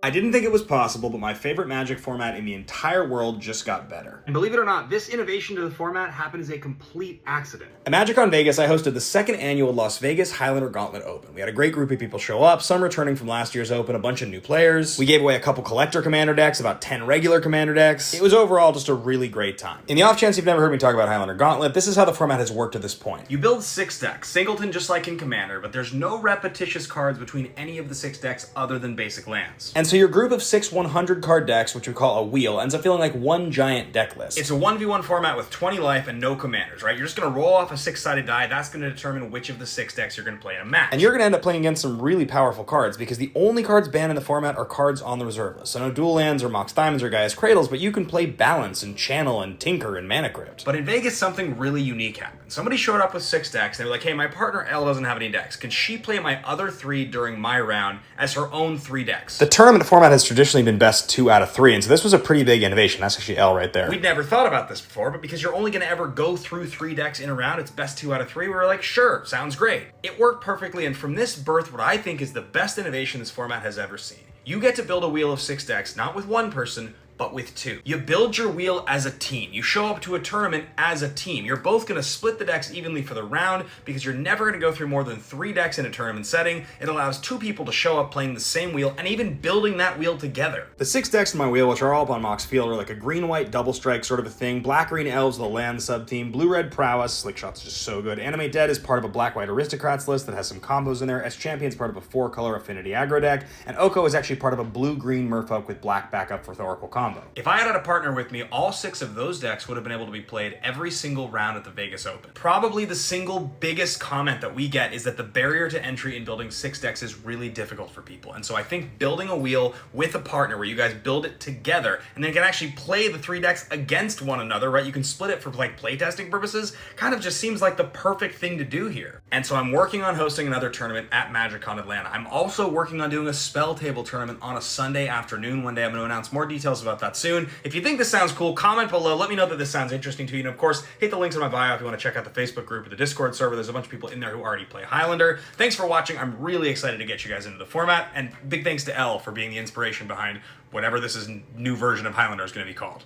I didn't think it was possible, but my favorite Magic format in the entire world just got better. And believe it or not, this innovation to the format happened as a complete accident. At MagicCon Vegas, I hosted the second annual Las Vegas Highlander Gauntlet Open. We had a great group of people show up, some returning from last year's Open, a bunch of new players. We gave away a couple collector commander decks, about 10 regular commander decks. It was overall just a really great time. In the off chance you've never heard me talk about Highlander Gauntlet, this is how the format has worked to this point. You build 6 decks, singleton just like in Commander, but there's no repetitious cards between any of the 6 decks other than basic lands. And so your group of 6 100 card decks, which we call a wheel, ends up feeling like one giant deck list. It's a 1v1 format with 20 life and no commanders, right? You're just going to roll off a 6-sided die. That's going to determine which of the 6 decks you're going to play in a match. And you're going to end up playing against some really powerful cards, because the only cards banned in the format are cards on the reserve list. So no dual lands or Mox Diamonds or Gaia's Cradles, but you can play Balance and Channel and Tinker and Mana Crypt. But in Vegas, something really unique happened. Somebody showed up with 6 decks, and they were like, hey, my partner Elle doesn't have any decks. Can she play my other 3 during my round as her own 3 decks? The tournament format has traditionally been best 2 out of 3, and so this was a pretty big innovation. That's actually Elle right there. We'd never thought about this before, but because you're only going to ever go through 3 decks in a round, it's best 2 out of 3. We were like, sure, sounds great. It worked perfectly, and from this birthed what I think is the best innovation this format has ever seen. You get to build a wheel of 6 decks, not with one person, but with 2. You build your wheel as a team. You show up to a tournament as a team. You're both going to split the decks evenly for the round because you're never going to go through more than 3 decks in a tournament setting. It allows 2 people to show up playing the same wheel and even building that wheel together. The 6 decks in my wheel, which are all up on Mox Field, are like a green-white double strike sort of a thing. Black-green Elves, the land sub-team. Blue-red Prowess, Slickshot's just so good. Animate Dead is part of a Black-white Aristocrats list that has some combos in there. S-Champion's part of a 4-color Affinity aggro deck. And Oko is actually part of a blue-green Merfolk with black backup for Thoracle combo. If I had a partner with me, all 6 of those decks would have been able to be played every single round at the Vegas Open. Probably the single biggest comment that we get is that the barrier to entry in building 6 decks is really difficult for people. And so I think building a wheel with a partner where you guys build it together and then can actually play the 3 decks against one another, right? You can split it for like playtesting purposes, kind of just seems like the perfect thing to do here. And so I'm working on hosting another tournament at MagicCon Atlanta. I'm also working on doing a spell table tournament on a Sunday afternoon. One day I'm going to announce more details about that soon. If you think this sounds cool, comment below. Let me know that this sounds interesting to you. And of course, hit the links in my bio if you want to check out the Facebook group or the Discord server. There's a bunch of people in there who already play Highlander. Thanks for watching. I'm really excited to get you guys into the format. And big thanks to Elle for being the inspiration behind whatever this new version of Highlander is going to be called.